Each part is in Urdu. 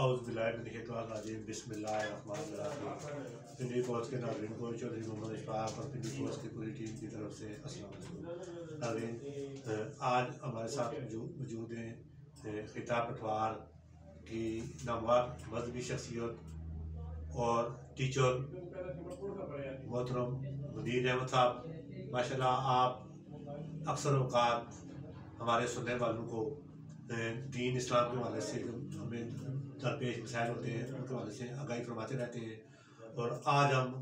اعوذ باللہ من الشیطان الرجیم بسم اللہ الرحمن الرحیم. پنڈی پوسٹ کے ناظرین کو چودھری محمد اشفاق اور پنڈی پوسٹ کی پوری ٹیم کی طرف سے السلام علیکم. ناظرین، آج ہمارے ساتھ موجود ہیں خطہ پٹوار کی نامور مذہبی شخصیت اور ٹیچر محترم مدیر احمد صاحب. ماشاءاللہ آپ اکثر اوقات ہمارے سننے والوں کو دین اسلام کے حوالے سے جو ہمیں درپیش مسائل ہوتے ہیں ان کے حوالے سے آگاہی فرماتے رہتے ہیں. اور آج ہم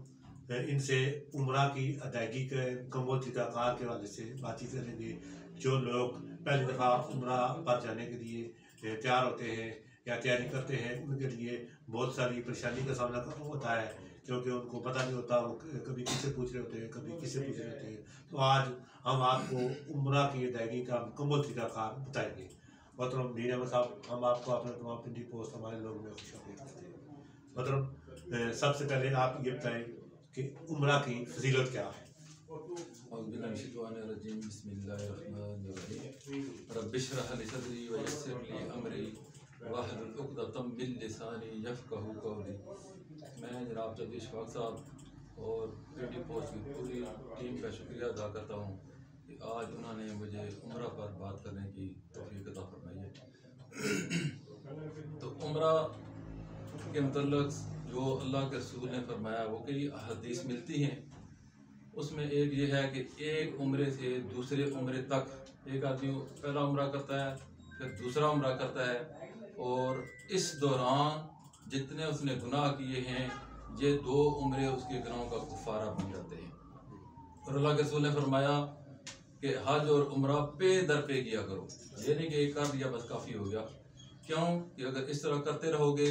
ان سے عمرہ کی ادائیگی کے مکمل طریقہ کار کے حوالے سے بات چیت کریں گے. جو لوگ پہلی دفعہ عمرہ پر جانے کے لیے تیار ہوتے ہیں یا تیاری کرتے ہیں، ان کے لیے بہت ساری پریشانی کا سامنا ہوتا ہے، کیونکہ ان کو پتہ نہیں ہوتا، وہ کبھی کس سے پوچھ رہے ہوتے ہیں، کبھی کس سے پوچھ رہے ہوتے ہیں. تو آج ہم آپ کو عمرہ کی ادائیگی کا مکمل طریقہ کار بتائیں گے. محترم مدیر احمد صاحب، ہم آپ کو اپنے تمام پنڈی پوسٹ ہمارے لوگ میں خوش آمدید کرتے ہیں. محترم، سب سے پہلے آپ یہ بتائیں کہ عمرہ کی فضیلت کیا ہے؟ اعوذ باللہ من الشیطان الرجیم بسم اللہ الرحمن الرحیم. رب اشرح لی صدری ویسر لی امری واحلل عقدۃ من لسانی یفقہوا قولی. میں جناب چودھری اشفاق صاحب اور پنڈی پوسٹ کی پوری ٹیم کا شکریہ ادا کرتا ہوں کہ آج انہوں نے مجھے عمرہ پر بات کرنے کی توفیق عطا فرمائی ہے. تو عمرہ کے متعلق جو اللہ کے رسول نے فرمایا وہ کئی احادیث ملتی ہیں. اس میں ایک یہ ہے کہ ایک عمرے سے دوسرے عمرے تک ایک آدمی پہلا عمرہ کرتا ہے، پھر دوسرا عمرہ کرتا ہے، اور اس دوران جتنے اس نے گناہ کیے ہیں یہ 2 عمرے اس کے گناہوں کا کفارہ بن جاتے ہیں. اور اللہ کے رسول نے فرمایا کہ حج اور عمرہ پے در پے کیا کرو. یہ نہیں کہ ایک کر دیا بس کافی ہو گیا. کیوں کہ اگر اس طرح کرتے رہو گے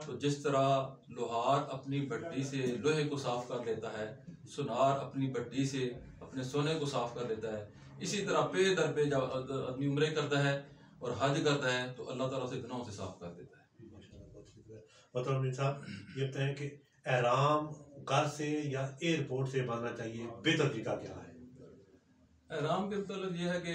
تو جس طرح لوہار اپنی بھٹی سے لوہے کو صاف کر لیتا ہے، سونار اپنی بھٹی سے اپنے سونے کو صاف کر لیتا ہے، اسی طرح پے در پے جب آدمی عمرے کرتا ہے اور حج کرتا ہے تو اللہ تعالیٰ سے گناہوں سے صاف کر دیتا ہے. محترم صاحب، یہ بتائیں کہ احرام گھر سے یا ایئرپورٹ سے باندھنا چاہیے، بہتر طریقہ کیا ہے؟ احرام کے مطلب یہ ہے کہ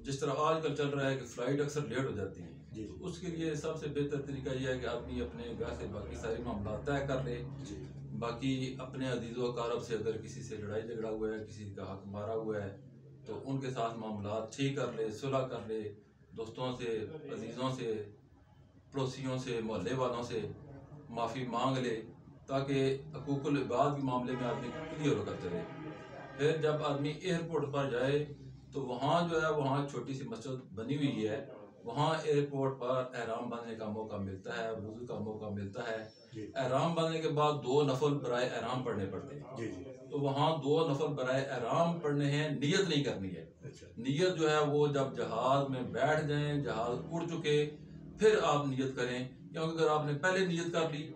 جس طرح آج کل چل رہا ہے کہ فلائٹ اکثر لیٹ ہو جاتی ہے، تو اس کے لیے سب سے بہتر طریقہ یہ ہے کہ آدمی اپنے گھر سے باقی ساری معاملات طے کر لے. باقی اپنے عزیز و اقارب سے اگر کسی سے لڑائی جھگڑا ہوا ہے، کسی کا حق مارا ہوا ہے تو ان کے ساتھ معاملات ٹھیک کر لے، صلح کر لے، دوستوں سے، عزیزوں سے، پڑوسیوں سے، محلے والوں سے معافی مانگ لے تاکہ حقوق العباد کے معاملے میں آدمی کلیئر ہو کر چلے. پھر جب آدمی ایئرپورٹ پر جائے تو وہاں جو ہے وہاں چھوٹی سی مسجد بنی ہوئی ہے، وہاں ایئرپورٹ پر احرام باندھنے کا موقع ملتا ہے، وضو کا موقع ملتا ہے. احرام باندھنے کے بعد 2 نفل برائے احرام پڑھنے پڑتے ہیں. تو وہاں 2 نفل برائے احرام پڑھنے ہیں، نیت نہیں کرنی ہے. نیت جو ہے وہ جب جہاز میں بیٹھ جائیں، جہاز اڑ چکے پھر آپ نیت کریں. کیونکہ اگر آپ نے پہلے نیت کر لی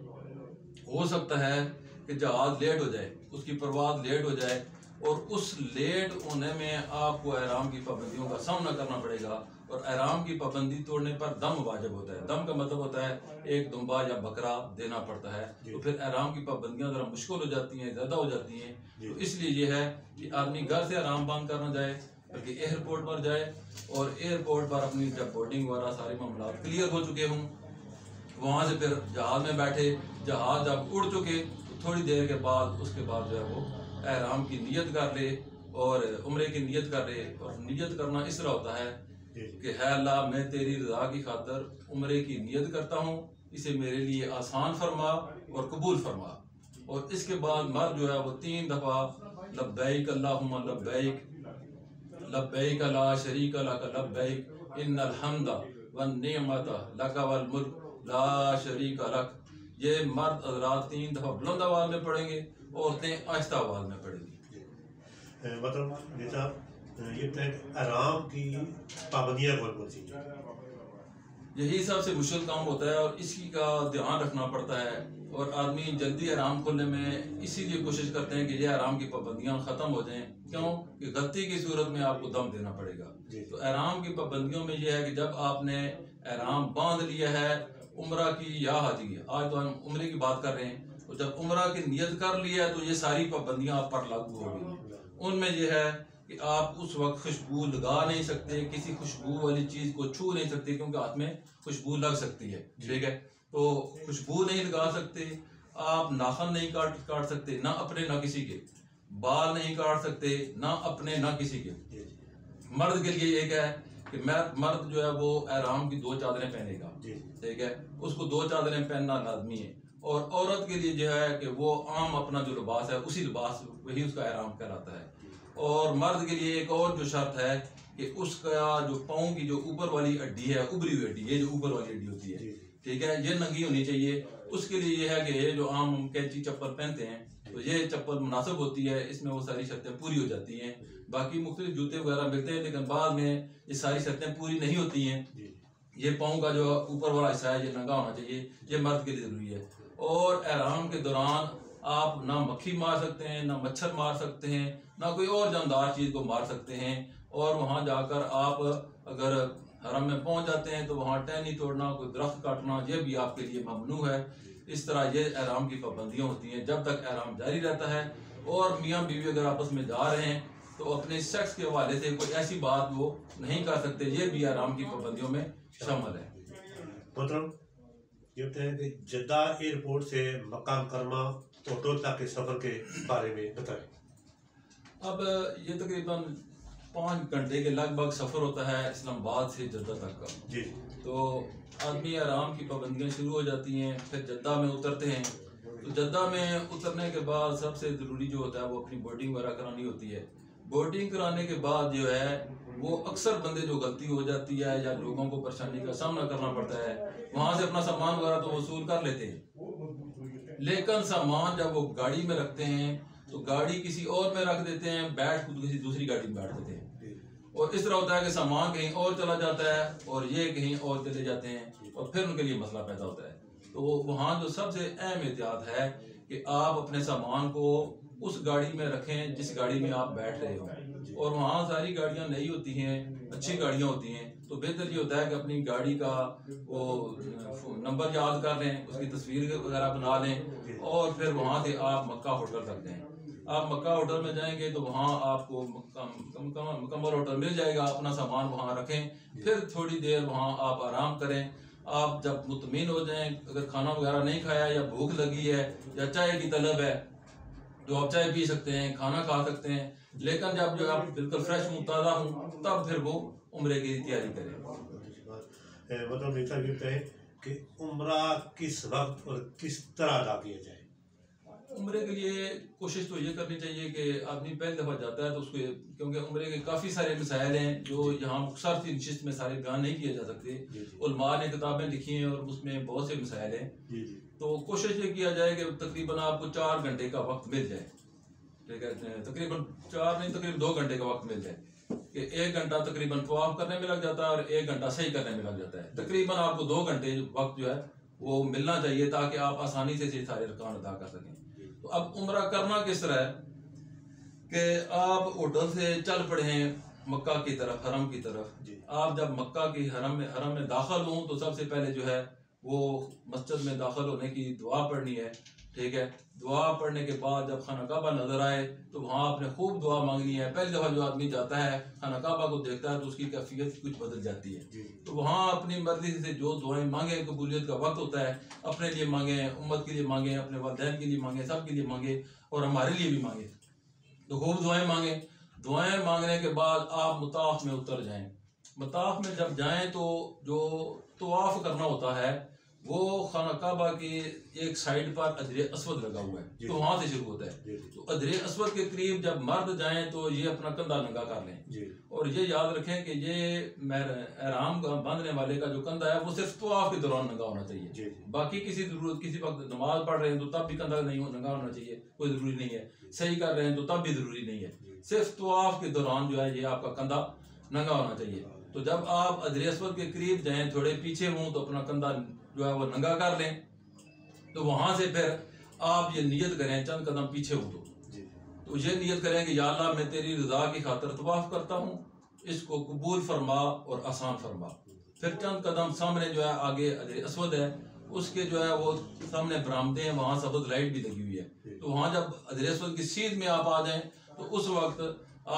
ہو سکتا ہے کہ جہاز لیٹ ہو جائے، اس کی پرواز لیٹ ہو جائے، اور اس لیٹ ہونے میں آپ کو احرام کی پابندیوں کا سامنا کرنا پڑے گا. اور احرام کی پابندی توڑنے پر دم واجب ہوتا ہے. دم کا مطلب ہوتا ہے ایک دمبا یا بکرا دینا پڑتا ہے. تو پھر احرام کی پابندیاں ذرا مشکل ہو جاتی ہیں، زیادہ ہو جاتی ہیں. تو اس لیے یہ ہے کہ آدمی گھر سے احرام باندھ کر نہ جائے بلکہ ایئرپورٹ پر جائے، اور ایئرپورٹ پر اپنی جب بورڈنگ وغیرہ سارے معاملات کلیئر ہو چکے ہوں وہاں سے پھر جہاز میں بیٹھے. جہاز جب اڑ چکے تو تھوڑی دیر کے بعد اس کے بعد جو ہے وہ احرام کی نیت کر لے اور عمرے کی نیت کر لے. اور نیت کرنا اس طرح ہوتا ہے کہ ہے اللہ، میں تیری رضا کی خاطر عمرے کی نیت کرتا ہوں، اسے میرے لیے آسان فرما اور قبول فرما. اور اس کے بعد مرد جو ہے وہ 3 دفعہ لبیک اللہم لبیک لبیک لا شریک لک لبیک ان الحمد والنعمت لک والملک لا شریک لک. یہ مرد حضرات 3 دفعہ بلند آواز میں پڑھیں گے، عورتیں آہستہ آواز میں پڑھیں گی. مطلب صاحب یہ بتائیں کہ احرام کی پابندیاں کون سی ہیں؟ یہی سب سے مشکل کام ہوتا ہے اور اسی کا دھیان رکھنا پڑتا ہے. اور آدمی جلدی احرام کھولنے میں اسی لیے کوشش کرتے ہیں کہ یہ احرام کی پابندیاں ختم ہو جائیں. کیوں کہ غلطی کی صورت میں آپ کو دم دینا پڑے گا. تو احرام کی پابندیوں میں یہ ہے کہ جب آپ نے احرام باندھ لیا ہے عمرہ کی یا حج کی، آج تو ہم عمرے کی بات کر رہے ہیں، تو جب عمرہ کی نیت کر لی ہے تو یہ ساری پابندیاں آپ پر لاگو ہو گئی. ان میں یہ ہے کہ آپ اس وقت خوشبو لگا نہیں سکتے، کسی خوشبو والی چیز کو چھو نہیں سکتے کیونکہ ہاتھ میں خوشبو لگ سکتی ہے. ٹھیک ہے. تو خوشبو نہیں لگا سکتے، آپ ناخن نہیں کاٹ سکتے، نہ اپنے نہ کسی کے، بال نہیں کاٹ سکتے، نہ اپنے نہ کسی کے۔ مرد کے لیے ایک ہے کہ مرد جو ہے وہ احرام کی 2 چادریں پہنے گا، ٹھیک ہے، اس کو 2 چادریں پہننا لازمی ہے۔ اور عورت کے لیے جو ہے کہ وہ عام اپنا جو لباس ہے اسی لباس وہی اس کا احرام کہلاتا ہے۔ اور مرد کے لیے ایک اور جو شرط ہے کہ اس کا جو پاؤں کی جو اوپر والی ہڈی ہے، ابری ہوئی ہڈی، یہ جو اوپر والی ہڈی ہوتی ہے، ٹھیک ہے، یہ ننگی ہونی چاہیے۔ اس کے لیے یہ ہے کہ یہ جو عام کینچی چپل پہنتے ہیں تو یہ چپل مناسب ہوتی ہے، اس میں وہ ساری شرطیں پوری ہو جاتی ہیں۔ باقی مختلف جوتے وغیرہ ملتے ہیں لیکن بعد میں یہ ساری شرطیں پوری نہیں ہوتی ہیں۔ یہ پاؤں کا جو اوپر والا حصہ ہے یہ ننگا ہونا چاہیے، یہ مرد کے لیے ضروری ہے۔ اور احرام کے دوران آپ نہ مکھی مار سکتے ہیں، نہ مچھر مار سکتے ہیں، نہ کوئی اور جاندار چیز کو مار سکتے ہیں۔ اور وہاں جا کر آپ اگر حرم میں پہنچ جاتے ہیں تو وہاں ٹہنی توڑنا، کوئی درخت کاٹنا، یہ بھی آپ کے لیے ممنوع ہے۔ اس طرح یہ احرام کی پابندیاں ہوتی ہیں جب تک احرام جاری رہتا ہے۔ اور میاں بیوی اگر آپس میں جا رہے ہیں تو اپنے سیکس کے حوالے سے کوئی ایسی بات وہ نہیں کر سکتے، یہ بھی احرام کی پابندیوں میں شامل ہے۔ محترم، یہ بتائیں کہ جدہ ایئرپورٹ سے مکہ مکرمہ آٹو تک کے سفر کے بارے میں بتائیں۔ اب یہ تقریباً 5 گھنٹے کے لگ بھگ سفر ہوتا ہے اسلام آباد سے جدہ تک کا۔ جی، تو آدمی احرام کی پابندیاں شروع ہو جاتی ہیں، پھر جدہ میں اترتے ہیں۔ تو جدہ میں اترنے کے بعد سب سے ضروری جو ہوتا ہے وہ اپنی بورڈنگ وغیرہ کرانی ہوتی ہے۔ بورڈنگ کرانے کے بعد جو ہے وہ اکثر بندے جو غلطی ہو جاتی ہے یا لوگوں کو پریشانی کا سامنا کرنا پڑتا ہے، وہاں سے اپنا سامان وغیرہ تو وصول کر لیتے ہیں، لیکن سامان جب وہ گاڑی میں رکھتے ہیں تو گاڑی کسی اور میں رکھ دیتے ہیں، بیٹھ کو کسی دوسری گاڑی میں بیٹھ دیتے ہیں، اور اس طرح ہوتا ہے کہ سامان کہیں اور چلا جاتا ہے اور یہ کہیں اور چلے جاتے ہیں، اور پھر ان کے لیے مسئلہ پیدا ہوتا ہے۔ تو وہاں جو سب سے اہم احتیاط ہے کہ آپ اپنے سامان کو اس گاڑی میں رکھیں جس گاڑی میں آپ بیٹھ رہے ہوں، اور وہاں ساری گاڑیاں نئی ہوتی ہیں، اچھی گاڑیاں ہوتی ہیں، تو بہتر یہ ہوتا ہے کہ اپنی گاڑی کا وہ نمبر یاد کر لیں، اس کی تصویر وغیرہ بنا لیں، اور پھر وہاں سے آپ مکہ ہوٹل کرتے ہیں۔ آپ مکہ ہوٹل میں جائیں گے تو وہاں آپ کو مکمل ہوٹل مل جائے گا، اپنا سامان وہاں رکھیں، پھر تھوڑی دیر وہاں آپ آرام کریں۔ آپ جب مطمئن ہو جائیں، اگر کھانا وغیرہ نہیں کھایا یا بھوک لگی ہے یا چائے کی طلب ہے تو آپ چائے پی سکتے ہیں، کھانا کھا سکتے ہیں، لیکن جب جو آپ بالکل فریش ہوں، تازہ ہوں، تب پھر وہ عمرے کی تیاری کریں۔ مطلب یہ کہتے ہیں کہ عمرہ کس وقت اور کس طرح ادا کیا جائے؟ عمرے کے لیے کوشش تو یہ کرنی چاہیے کہ آدمی پہلی دفعہ جاتا ہے تو اس کو، کیونکہ عمرے کے کافی سارے مسائل ہیں جو یہاں مختصر سی نشست میں سارے بیان نہیں کیے جا سکتے، علماء نے کتابیں لکھی ہیں اور اس میں بہت سے مسائل ہیں، تو کوشش یہ کیا جائے کہ تقریباً آپ کو 4 گھنٹے کا وقت مل جائے، ٹھیک ہے، تقریباً 4 نہیں تقریباً 2 گھنٹے کا وقت مل جائے، کہ 1 گھنٹہ تقریباً طواف کرنے میں لگ جاتا ہے اور 1 گھنٹہ صحیح کرنے میں لگ جاتا ہے، تقریباً آپ کو 2 گھنٹے وقت جو ہے وہ ملنا چاہیے تاکہ آپ آسانی سے سارے ارکان ادا کر سکیں۔ تو اب عمرہ کرنا کس طرح ہے کہ آپ ہوٹل سے چل پڑے ہیں مکہ کی طرف، حرم کی طرف۔ آپ جب مکہ کی حرم میں داخل ہوں تو سب سے پہلے جو ہے وہ مسجد میں داخل ہونے کی دعا پڑھنی ہے، ٹھیک ہے، دعا پڑھنے کے بعد جب خانہ کعبہ نظر آئے تو وہاں آپ نے خوب دعا مانگنی ہے۔ پہلی دفعہ جو آدمی جاتا ہے خانہ کعبہ کو دیکھتا ہے تو اس کی کیفیت کچھ بدل جاتی ہے، تو وہاں اپنی مرضی سے جو دعائیں مانگیں، قبولیت کا وقت ہوتا ہے، اپنے لیے مانگیں، امت کے لیے مانگیں، اپنے والدین کے لیے مانگیں، سب کے لیے مانگیں، اور ہمارے لیے بھی مانگیں، تو خوب دعائیں مانگیں۔ دعائیں مانگنے کے بعد آپ مطاف میں اتر جائیں۔ مطاف میں جب جائیں تو جو طواف کرنا ہوتا ہے وہ خانہ کعبہ کی ایک سائڈ پر حجر اسود لگا ہوا ہے، تو وہاں سے شروع ہوتا ہے، تو حجر اسود کے قریب جب مرد جائیں تو یہ اپنا کندھا ننگا کر لیں، اور یہ یاد رکھیں کہ یہ احرام باندھنے والے کا جو کندھا ہے وہ صرف طواف کے دوران ننگا ہونا چاہیے، باقی کسی وقت نماز پڑھ رہے ہیں تو تب بھی کندھا نہیں ننگا ہونا چاہیے، کوئی ضروری نہیں ہے، صحیح کر رہے ہیں تو تب بھی ضروری نہیں ہے، صرف طواف کے دوران جو ہے یہ آپ کا کندھا ننگا ہونا چاہیے۔ تو جب آپ حجر اسود کے قریب جائیں، تھوڑے پیچھے ہوں تو اپنا کندھا جو ہے وہ ننگا کر لیں، تو وہاں سے پھر آپ یہ نیت کریں، چند قدم پیچھے ہوں تو یہ نیت کریں کہ یا اللہ میں تیری رضا کی خاطر طواف کرتا ہوں، اس کو قبول فرما اور آسان فرما۔ پھر چند قدم سامنے جو ہے آگے حجر اسود ہے، اس کے جو ہے وہ سامنے برآمدیں ہیں، وہاں سبز لائٹ بھی لگی ہوئی ہے، تو وہاں جب حجر اسود کی سیدھ میں آپ آ جائیں تو اس وقت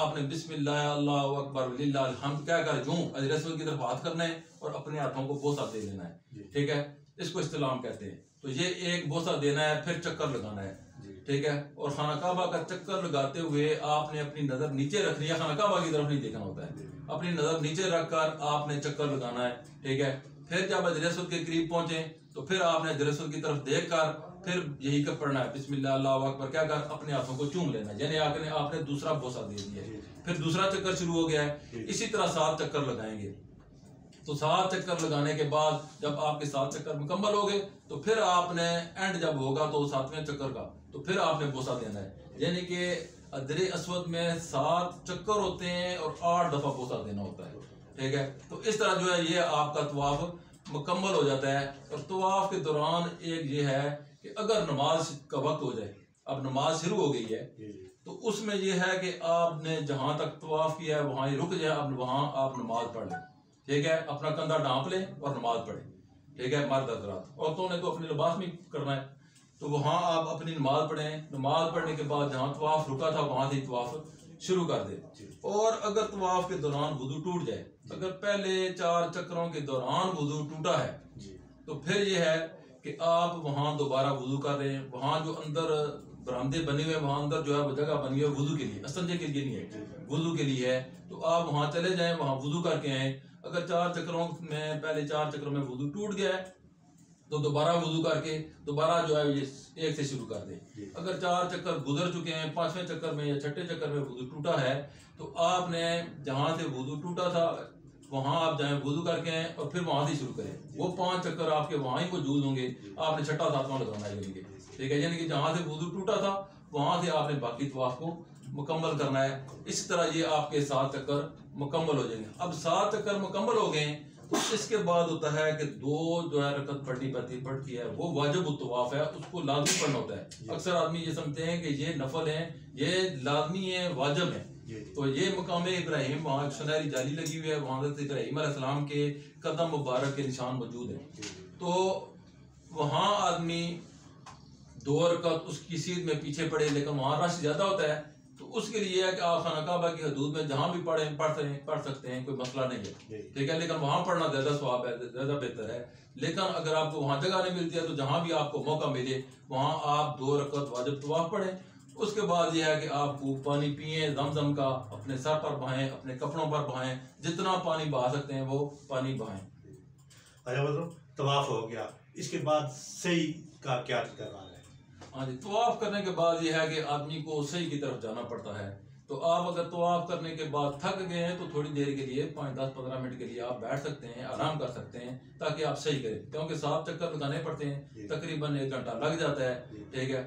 آپ نے بسم اللہ اللہ اکبر وللہ الحمد کہہ کر یوں حجر اسود کی طرف ہاتھ کرنا ہے اور اپنے ہاتھوں کو بوسہ دے لینا ہے، ٹھیک ہے۔ اس کو استلام کہتے ہیں. تو یہ ایک بوسہ دینا ہے، پھر چکر لگانا ہے. ٹھیک ہے. اور خانہ کعبہ کا چکر لگاتے ہوئے آپ نے اپنی نظر نیچے رکھنی ہے، خانہ کعبہ کی طرف نہیں دیکھنا ہوتا ہے. اپنی نظر نیچے رکھ کر آپ نے چکر لگانا ہے. ٹھیک ہے. پھر جب حجر اسود کے قریب پہنچیں تو پھر آپ نے حجر اسود کی طرف دیکھ کر پھر یہی کر پڑھنا ہے، بسم اللہ اللہ اکبر کیا کر اپنے ہاتھوں کو چوم لینا ہے. یعنی آپ نے دوسرا بوسہ دے دیا ہے. پھر دوسرا چکر شروع ہو گیا ہے. اسی طرح 7 چکر لگائیں گے. تو 7 چکر لگانے کے بعد جب آپ کے 7 چکر مکمل ہو گئے تو پھر آپ نے اینڈ جب ہوگا تو 7ویں چکر کا تو پھر آپ نے بوسہ دینا ہے. یعنی کہ حجر اسود میں 7 چکر ہوتے ہیں اور 8 دفعہ بوسہ دینا ہوتا ہے. ٹھیک ہے. تو اس طرح جو ہے یہ آپ کا طواف مکمل ہو جاتا ہے. اور طواف کے دوران ایک یہ ہے کہ اگر نماز کا وقت ہو جائے، اب نماز شروع ہو گئی ہے، تو اس میں یہ ہے کہ آپ نے جہاں تک طواف کیا ہے وہاں ہی رک جائے، اب وہاں آپ نماز پڑھ لیں. ٹھیک ہے. اپنا کندھا ڈھانپ لیں اور نماز پڑھیں. ٹھیک ہے. مرد حضرات، عورتوں نے تو اپنے لباس میں کرنا ہے. تو وہاں آپ اپنی نماز پڑھیں. نماز پڑھنے کے بعد جہاں طواف رکا تھا وہاں سے طواف شروع کر دیں. اور اگر طواف کے دوران وضو ٹوٹ جائے، اگر پہلے 4 چکروں کے دوران وضو ٹوٹا ہے تو پھر یہ ہے کہ آپ وہاں دوبارہ وضو کر رہے ہیں. وہاں جو اندر برآمدے بنے ہوئے وہاں اندر جو ہے وہ جگہ بنی ہوئی ہے وضو کے لیے، استنجے کے لیے نہیں ہے، وضو کے لیے ہے. تو آپ وہاں چلے جائیں، وہاں وضو کر کے آئیں. اگر 4 چکروں میں پہلے 4 چکروں میں وضو ٹوٹ گیا ہے تو دوبارہ وضو کر کے دوبارہ جو ہے یہ ایک سے شروع کر دیں. اگر 4 چکر گزر چکے ہیں، 5ویں چکر میں یا 6ٹھے چکر میں وضو ٹوٹا ہے تو آپ نے جہاں سے وضو ٹوٹا تھا وہاں آپ جائیں وضو کر کے آئیں اور پھر وہاں سے شروع کریں. وہ 5 چکر آپ کے وہاں ہی موجود ہوں گے. آپ نے 6واں 7واں لگانا ہے. ٹھیک ہے. یعنی کہ جہاں سے وضو ٹوٹا تھا وہاں سے آپ نے باقی طواف کو مکمل کرنا ہے. اسی طرح یہ آپ کے 7 چکر مکمل ہو جائیں گے. اب 7 چکر مکمل ہو گئے تو اس کے بعد ہوتا ہے کہ 2 جو ہے رکعت پڑھتی ہے، وہ واجب الطواف ہے، اس کو لازمی پڑھنا ہوتا ہے. اکثر آدمی یہ سمجھتے ہیں کہ یہ نفل ہیں، یہ لازمی ہیں، واجب ہیں. تو یہ مقام ابراہیم، وہاں ایک سنہری جالی لگی ہوئی ہے، وہاں حضرت ابراہیم علیہ السلام کے قدم مبارک کے نشان موجود ہیں. تو وہاں آدمی 2 رکعت اس کی سیدھ میں پیچھے پڑے، لیکن وہاں رش زیادہ ہوتا ہے تو اس کے لیے ہے کہ آپ خانہ کعبہ کی حدود میں جہاں بھی پڑھ سکتے ہیں، کوئی مسئلہ نہیں ہے. ٹھیک ہے. لیکن وہاں پڑھنا زیادہ ثواب ہے، زیادہ بہتر ہے. لیکن اگر آپ کو وہاں جگہ نہیں ملتی ہے تو جہاں بھی آپ کو موقع ملے وہاں آپ 2 رکعت واجب طواف پڑھیں. اس کے بعد یہ ہے کہ آپ کو پانی پئیں، زمزم کا، اپنے سر پر بہائیں، اپنے کپڑوں پر بہائیں، جتنا پانی بہا سکتے ہیں وہ پانی بہائیں. اچھا مطلب طواف ہو گیا، اس کے بعد صحیح کا کیا کرنا ہے؟ ہاں جی. طواف کرنے کے بعد یہ ہے کہ آدمی کو صحیح کی طرف جانا پڑتا ہے. تو آپ اگر طواف کرنے کے بعد تھک گئے ہیں تو تھوڑی دیر کے لیے 5-10-15 منٹ کے لیے آپ بیٹھ سکتے ہیں، آرام کر سکتے ہیں تاکہ آپ صحیح کریں. کیونکہ 7 چکر لگانے پڑتے ہیں، تقریباً 1 گھنٹہ لگ جاتا ہے. ٹھیک ہے.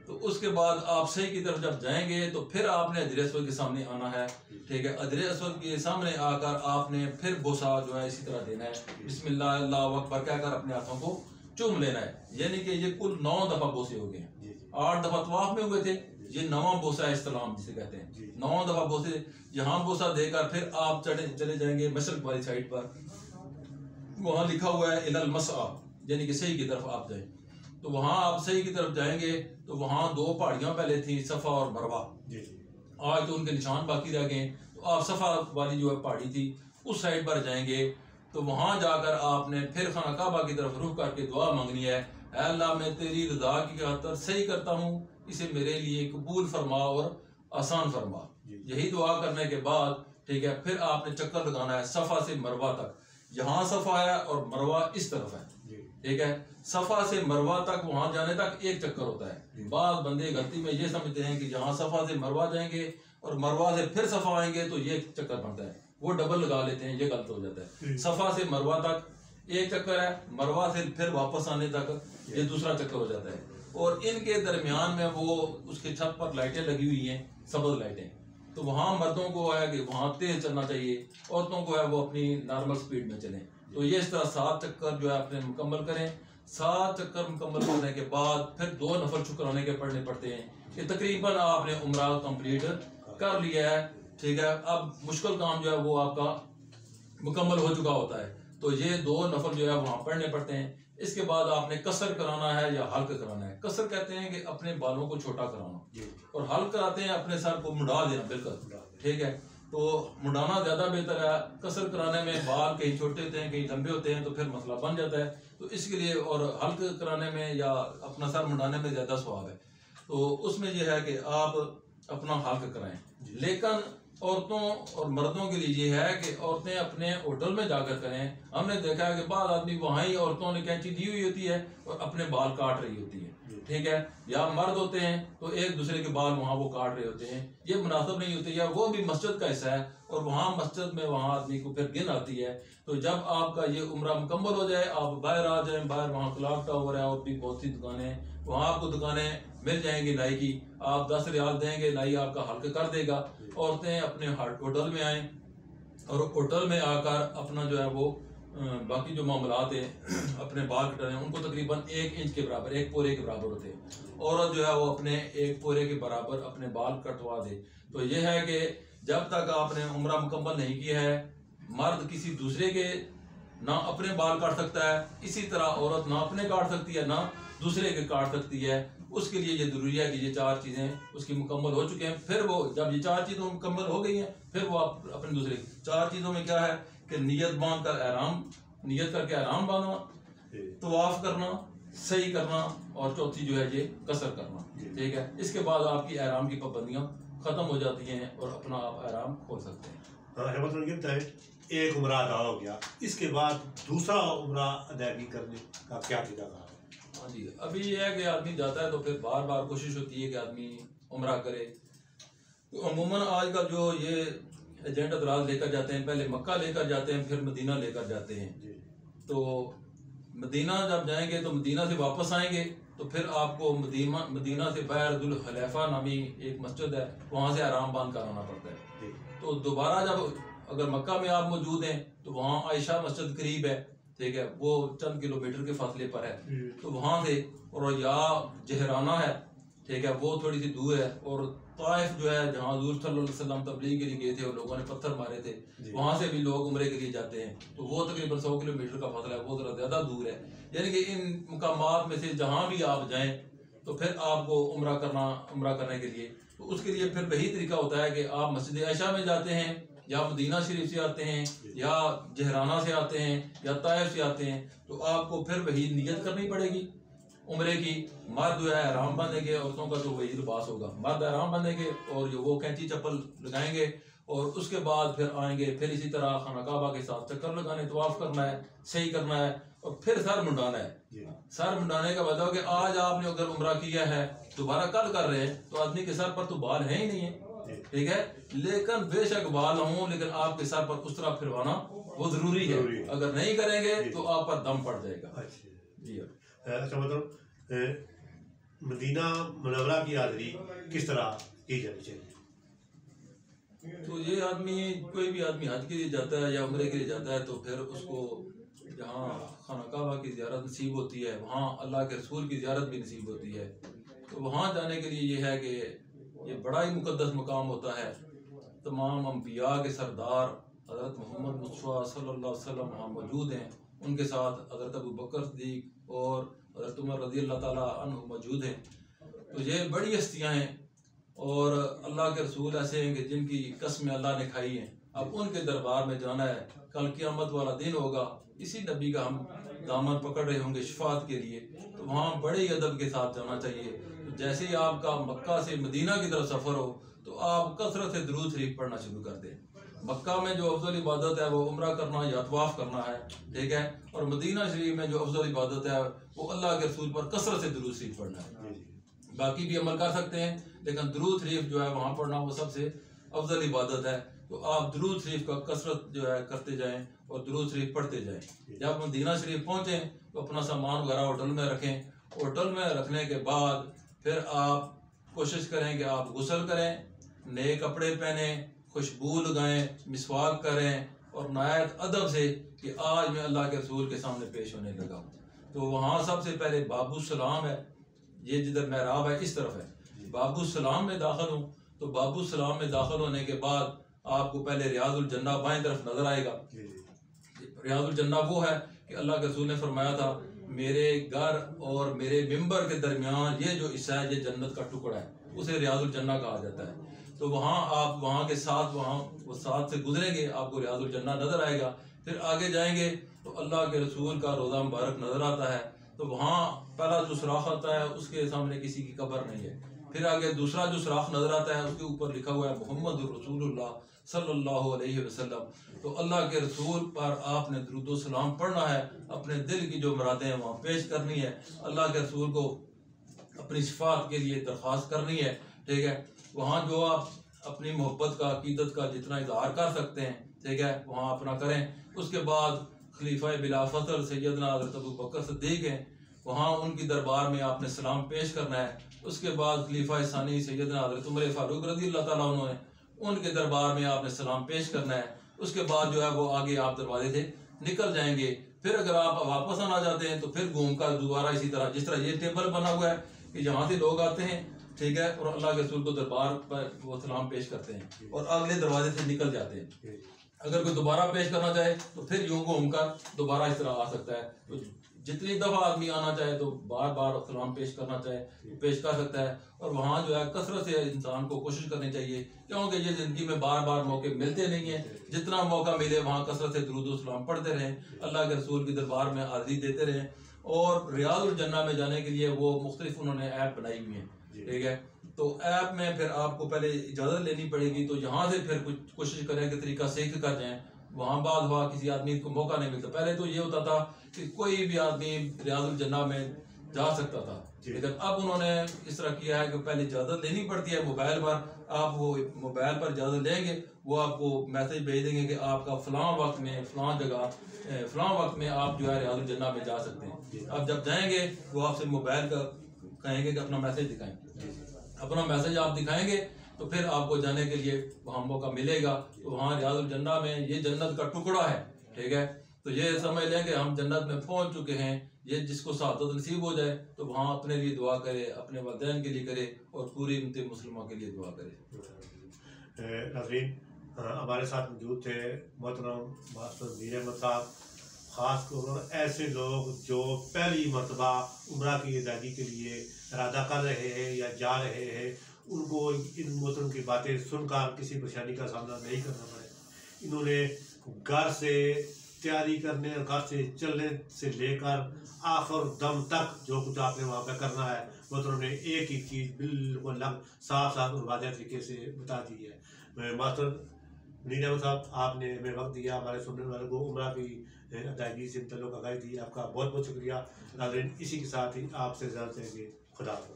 تو اس کے بعد آپ صحیح کی طرف جب جائیں گے تو پھر آپ نے حجر اسود کے سامنے آنا ہے. ٹھیک ہے. حجر اسود کے سامنے آ کر آپ نے پھر بوسہ جو ہے اسی طرح دینا ہے، بسم اللہ اللہ اکبر کہہ کر اپنے ہاتھوں کو چوم لینا ہے. یعنی کہ یہ کل 9 دفعہ بوسے ہو گئے ہیں. 8 دفعہ طواف میں ہوئے تھے، یہ 9واں بوسہ ہے استلام جسے کہتے ہیں. 9 دفعہ بوسے یہاں بوسہ دے کر پھر آپ چلے جائیں گے مشرق والی سائڈ پر. وہاں لکھا ہوا ہے الی المسعی، یعنی کہ صحیح کی طرف آپ جائیں. تو وہاں آپ صحیح کی طرف جائیں گے تو وہاں 2 پہاڑیاں پہلے تھیں، صفا اور مروہ. آج تو ان کے نشان باقی رہ گئے. تو آپ صفا والی جو ہے پہاڑی تھی اس سائڈ پر جائیں گے. تو وہاں جا کر آپ نے پھر خانہ کعبہ کی طرف رخ کر کے دعا مانگنی ہے، اے اللہ میں تیری رضا کی خاطر صحیح کرتا ہوں، اسے میرے لیے قبول فرما اور آسان فرما. یہی دعا کرنے کے بعد ٹھیک ہے پھر آپ نے چکر لگانا ہے صفا سے مروہ تک. یہاں صفا ہے اور مروہ اس طرف ہے. ٹھیک ہے. صفا سے مروہ تک وہاں جانے تک 1 چکر ہوتا ہے. بعض بندے غلطی میں یہ سمجھتے ہیں کہ جہاں صفا سے مروہ جائیں گے اور مروہ سے پھر صفا آئیں گے تو یہ چکر بنتا ہے، وہ ڈبل لگا لیتے ہیں، یہ غلط ہو جاتا ہے. صفا سے مروہ تک 1 چکر ہے، مروہ سے پھر واپس آنے تک یہ دوسرا چکر ہو جاتا ہے. اور ان کے درمیان میں وہ اس کے چھت پر لائٹیں لگی ہوئی ہیں، سبز لائٹیں. تو وہاں مردوں کو ہے کہ وہاں تیز چلنا چاہیے، عورتوں کو ہے وہ اپنی نارمل سپیڈ میں چلیں. تو یہ اس طرح 7 چکر جو ہے اپنے مکمل کریں. 7 چکر مکمل کرنے کے بعد پھر 2 نفل شکرانے کے پڑھنے پڑتے ہیں کہ تقریباً آپ نے عمرہ کمپلیٹ کر لیا ہے. ٹھیک ہے. اب مشکل کام جو ہے وہ آپ کا مکمل ہو چکا ہوتا ہے. تو یہ 2 نفل جو ہے وہاں پڑھنے پڑتے ہیں. اس کے بعد آپ نے قصر کرانا ہے یا حلق کرانا ہے. قصر کہتے ہیں کہ اپنے بالوں کو چھوٹا کرانا، اور حلق کراتے ہیں اپنے سر کو مڈا دینا بالکل. ٹھیک ہے. تو مڈانا زیادہ بہتر ہے. قصر کرانے میں بال کہیں چھوٹے ہوتے ہیں کہیں لمبے ہوتے ہیں تو پھر مسئلہ بن جاتا ہے. تو اس کے لیے اور حلق کرانے میں یا اپنا سر منڈانے میں زیادہ ثواب ہے، تو اس میں یہ ہے کہ آپ اپنا حلق کرائیں۔ لیکن عورتوں اور مردوں کے لیے یہ ہے کہ عورتیں اپنے ہوٹل میں جا کر کریں۔ ہم نے دیکھا ہے کہ بعض آدمی وہاں ہی عورتوں نے کینچی دی ہوئی ہوتی ہے اور اپنے بال کاٹ رہی ہوتی ہے، ٹھیک ہے، یا مرد ہوتے ہیں تو ایک دوسرے کے بال وہاں وہ کاٹ رہے ہوتے ہیں، یہ مناسب نہیں ہوتے، یا وہ بھی مسجد کا حصہ ہے اور وہاں مسجد میں وہاں آدمی کو پھر گن آتی ہے۔ تو جب آپ کا یہ عمرہ مکمل ہو جائے، آپ باہر آ جائیں، باہر وہاں کلاک ٹاور ہے اور بھی بہت سی دکانیں ہیں، وہاں آپ کو دکانیں مل جائیں گی نائی کی، آپ 10 ریال دیں گے، نائی آپ کا حلق کر دے گا۔ عورتیں اپنے ہوٹل میں آئیں اور ہوٹل میں آ کر اپنا جو ہے وہ باقی جو معاملات ہیں اپنے بال کٹانے، ان کو تقریباً 1 انچ کے برابر، 1 پورے کے برابر ہوتے ہیں، عورت جو ہے وہ اپنے 1 پورے کے برابر اپنے بال کٹوا دے۔ تو یہ ہے کہ جب تک آپ نے عمرہ مکمل نہیں کیا ہے، مرد کسی دوسرے کے نہ اپنے بال کاٹ سکتا ہے، اسی طرح عورت نہ اپنے کاٹ سکتی ہے نہ دوسرے کے کاٹ سکتی ہے۔ اس کے لیے یہ ضروری ہے کہ یہ 4 چیزیں اس کی مکمل ہو چکے ہیں، پھر وہ جب یہ 4 چیزیں مکمل ہو گئی ہیں پھر وہ آپ اپنے دوسرے 4 چیزوں میں کیا ہے کہ نیت باندھ کر نیت کر کے احرام باندھنا، طواف کرنا، سعی کرنا، اور چوتھی جو ہے یہ قصر کرنا، ٹھیک ہے۔ اس کے بعد آپ کی احرام کی پابندیاں ختم ہو جاتی ہیں اور اپنا آپ احرام کھول سکتے ہیں۔ ایک عمرہ ادا ہو گیا، اس کے بعد دوسرا عمرہ ادائیگی کرنے کا کیا طریقہ کار ہے؟ ہاں جی، ابھی یہ ہے کہ آدمی جاتا ہے تو پھر بار بار کوشش ہوتی ہے کہ آدمی عمرہ کرے۔ تو عموماً آج کا جو یہ ایجنٹ حضرات لے کر جاتے ہیں، پہلے مکہ لے کر جاتے ہیں، پھر مدینہ لے کر جاتے ہیں۔ تو مدینہ جب جائیں گے تو مدینہ سے واپس آئیں گے تو پھر آپ کو مدینہ سے باہر ذوالحلیفہ نامی ایک مسجد ہے، وہاں سے احرام باندھ کر آنا پڑتا ہے۔ تو دوبارہ جب اگر مکہ میں آپ موجود ہیں تو وہاں عائشہ مسجد قریب ہے، ٹھیک ہے، وہ چند کلومیٹر کے فاصلے پر ہے، تو وہاں سے، اور یا جہرانہ ہے، ٹھیک ہے، وہ تھوڑی سی دور ہے، اور طائف جو ہے جہاں حضور صلی اللہ علیہ وسلم تبلیغ کے لیے گئے تھے اور لوگوں نے پتھر مارے تھے، وہاں سے بھی لوگ عمرے کے لیے جاتے ہیں، تو وہ تقریباً 100 کلومیٹر کا فاصلہ ہے، وہ ذرا زیادہ دور ہے۔ یعنی کہ ان مقامات میں سے جہاں بھی آپ جائیں تو پھر آپ کو عمرہ کرنے کے لیے، تو اس کے لیے پھر وہی طریقہ ہوتا ہے کہ آپ مسجد عائشہ میں جاتے ہیں، یا مدینہ شریف سے آتے ہیں، یا جہرانہ سے آتے ہیں، یا طائف سے آتے ہیں، تو آپ کو پھر وہی نیت کرنی پڑے گی عمرے کی۔ مرد جو ہے احرام باندھیں گے، عورتوں کا تو وہی لباس ہوگا، مرد احرام باندھیں گے اور جو وہ کینچی چپل لگائیں گے، اور اس کے بعد پھر آئیں گے، پھر اسی طرح خانہ کعبہ کے ساتھ چکر لگانے، طواف کرنا ہے، صحیح کرنا ہے، اور پھر سر منڈانا ہے۔ سر منڈانے کا مطلب کہ آج آپ نے اگر عمرہ کیا ہے، دوبارہ کل کر رہے ہیں، تو آدمی کے سر پر تو بال ہیں ہی نہیں ہے، ٹھیک ہے، لیکن بے شک بال ہوں، لیکن آپ کے سر پر اس طرح پھروانا وہ ضروری ہے، اگر نہیں کریں گے تو آپ پر دم پڑ جائے گا۔ جی اچھا، مطلب مدینہ منورہ کی حاضری کس طرح کی جانی چاہیے؟ تو یہ آدمی، کوئی بھی آدمی حج کے لیے جاتا ہے یا عمرے کے لیے جاتا ہے تو پھر اس کو جہاں خانہ کعبہ کی زیارت نصیب ہوتی ہے، وہاں اللہ کے رسول کی زیارت بھی نصیب ہوتی ہے، تو وہاں جانے کے لیے یہ ہے کہ یہ بڑا ہی مقدس مقام ہوتا ہے۔ تمام انبیاء کے سردار حضرت محمد مصطفیٰ صلی اللہ علیہ وسلم وہاں موجود ہیں، ان کے ساتھ حضرت ابوبکر صدیق اور حضرت عمر رضی اللہ تعالیٰ عنہ موجود ہیں۔ تو یہ بڑی ہستیاں ہیں اور اللہ کے رسول ایسے ہیں کہ جن کی قسمیں اللہ نے کھائی ہیں۔ اب ان کے دربار میں جانا ہے، کل قیامت والا دن ہوگا، اسی نبی کا ہم دامن پکڑ رہے ہوں گے شفاعت کے لیے، تو وہاں بڑے ادب کے ساتھ جانا چاہیے۔ تو جیسے ہی آپ کا مکہ سے مدینہ کی طرف سفر ہو تو آپ کثرت سے درود شریف پڑھنا شروع کر دیں۔ مکہ میں جو افضل عبادت ہے وہ عمرہ کرنا یا طواف کرنا ہے، ٹھیک ہے، اور مدینہ شریف میں جو افضل عبادت ہے وہ اللہ کے رسول پر کثرت سے درود شریف پڑھنا ہے۔ باقی بھی عمل کر سکتے ہیں لیکن درود شریف جو ہے وہاں پڑھنا وہ سب سے افضل عبادت ہے، تو آپ درود شریف کا کثرت جو ہے کرتے جائیں اور درود شریف پڑھتے جائیں۔ جب مدینہ شریف پہنچیں تو اپنا سامان وغیرہ ہوٹل میں رکھیں، ہوٹل میں رکھنے کے بعد پھر آپ کوشش کریں کہ آپ غسل کریں، نئے کپڑے پہنیں، خوشبو لگائیں، مسواک کریں، اور نہایت ادب سے کہ آج میں اللہ کے رسول کے سامنے پیش ہونے لگا ہوں۔ تو وہاں سب سے پہلے باب السلام ہے، یہ جدھر محراب ہے اس طرف ہے، باب السلام میں داخل ہوں، تو باب السلام میں داخل ہونے کے بعد آپ کو پہلے ریاض الجنہ بائیں طرف نظر آئے گا۔ ریاض الجنہ وہ ہے کہ اللہ کے رسول نے فرمایا تھا میرے گھر اور میرے ممبر کے درمیان یہ جو حصہ ہے یہ جنت کا ٹکڑا ہے، اسے ریاض الجنہ کہا جاتا ہے۔ تو وہاں آپ وہاں کے ساتھ وہ ساتھ سے گزریں گے، آپ کو ریاض الجنہ نظر آئے گا۔ پھر آگے جائیں گے تو اللہ کے رسول کا روضہ مبارک نظر آتا ہے، تو وہاں پہلا جو سوراخ آتا ہے اس کے سامنے کسی کی قبر نہیں ہے، پھر آگے دوسرا جو سوراخ نظر آتا ہے اس کے اوپر لکھا ہوا ہے محمد الرسول اللہ صلی اللہ علیہ وسلم. تو اللہ کے رسول پر آپ نے درود و سلام پڑھنا ہے، اپنے دل کی جو مرادیں ہیں وہاں پیش کرنی ہے، اللہ کے رسول کو اپنی شفاعت کے لیے درخواست کرنی ہے. ٹھیک ہے، وہاں جو آپ اپنی محبت کا عقیدت کا جتنا اظہار کر سکتے ہیں، ٹھیک ہے، وہاں اپنا کریں. اس کے بعد خلیفہ بلا فصل سیدنا حضرت ابوبکر صدیق ہیں، وہاں ان کی دربار میں آپ نے سلام پیش کرنا ہے. اس کے بعد خلیفہ ثانی سیدنا حضرت عمر فاروق رضی اللہ تعالیٰ عنہ ہیں، ان کے دربار میں آپ نے سلام پیش کرنا ہے. اس کے بعد جو ہے وہ آگے آپ دروازے سے نکل جائیں گے. پھر اگر آپ واپس آنا چاہتے ہیں تو پھر گھوم کر دوبارہ اسی طرح جس طرح یہ ٹیبل بنا ہوا ہے کہ جہاں سے لوگ آتے ہیں، ٹھیک ہے، اور اللہ کے رسول کو دربار پر وہ سلام پیش کرتے ہیں اور اگلے دروازے سے نکل جاتے ہیں. اگر کوئی دوبارہ پیش کرنا چاہے تو پھر یوں گھوم کر دوبارہ اس طرح آ سکتا ہے. تو جتنی دفعہ آدمی آنا چاہے تو بار بار سلام پیش کرنا چاہے تو پیش کر سکتا ہے. اور وہاں جو ہے کثرت سے انسان کو کوشش کرنی چاہیے، کیونکہ یہ زندگی میں بار بار موقع ملتے نہیں ہیں. جتنا موقع ملے وہاں کثرت سے درود و سلام پڑھتے رہیں، اللہ کے رسول کی دربار میں حاضری دیتے رہیں. اور ریاض الجنہ میں جانے کے لیے وہ مختلف انہوں نے ایپ بنائی ہوئی ہیں. ٹھیک ہے، تو ایپ میں پھر آپ کو پہلے اجازت لینی پڑے گی، تو یہاں سے پھر کچھ کوشش کریں کہ طریقہ سیکھ کر جائیں. وہاں بعد ہوا کسی آدمی کو موقع نہیں ملتا. پہلے تو یہ ہوتا تھا کہ کوئی بھی آدمی ریاض الجنہ میں جا سکتا تھا، لیکن اب انہوں نے اس طرح کیا ہے کہ پہلے اجازت لینی پڑتی ہے موبائل پر. آپ وہ موبائل پر اجازت لیں گے، وہ آپ کو میسج بھیج دیں گے کہ آپ کا فلاں وقت میں فلاں جگہ فلاں وقت میں آپ جو ہے ریاض الجنہ میں جا سکتے ہیں. آپ جب جائیں گے وہ آپ سے موبائل کا کہیں گے کہ اپنا میسج دکھائیں. اپنا میسج آپ دکھائیں گے تو پھر آپ کو جانے کے لیے وہاں موقع ملے گا. تو وہاں ریاض الجنہ میں یہ جنت کا ٹکڑا ہے. ٹھیک ہے، تو یہ سمجھ لیں کہ ہم جنت میں پہنچ چکے ہیں. یہ جس کو سعادت نصیب ہو جائے تو وہاں اپنے لیے دعا کرے، اپنے والدین کے لیے کرے اور پوری امت مسلمہ کے لیے دعا کرے. ناظرین، ہمارے ساتھ موجود تھے محترم ماسٹر میر احمد صاحب، خاص طور ایسے لوگ جو پہلی مرتبہ عمرہ کی ادائیگی کے لیے ارادہ کر رہے ہیں یا جا رہے ہیں، ان کو ان محترم کی باتیں سن کر کسی پریشانی کا سامنا نہیں کرنا پڑے. انہوں نے گھر سے تیاری کرنے اور گھر سے چلنے سے لے کر آخر دم تک جو کچھ آپ نے وہاں پہ کرنا ہے محترم نے ایک ایک چیز بالکل صاف اور واضح طریقے سے بتا دی ہے. ماسٹر منیر احمد صاحب، آپ نے ہمیں وقت دیا، ہمارے سننے والوں کو عمرہ کی ادائیگی سے متعلق آگاہی دی، آپ کا بہت بہت شکریہ. ناظرین، اسی کے ساتھ ہی آپ سے اجازت لیں گے. خدا حافظ.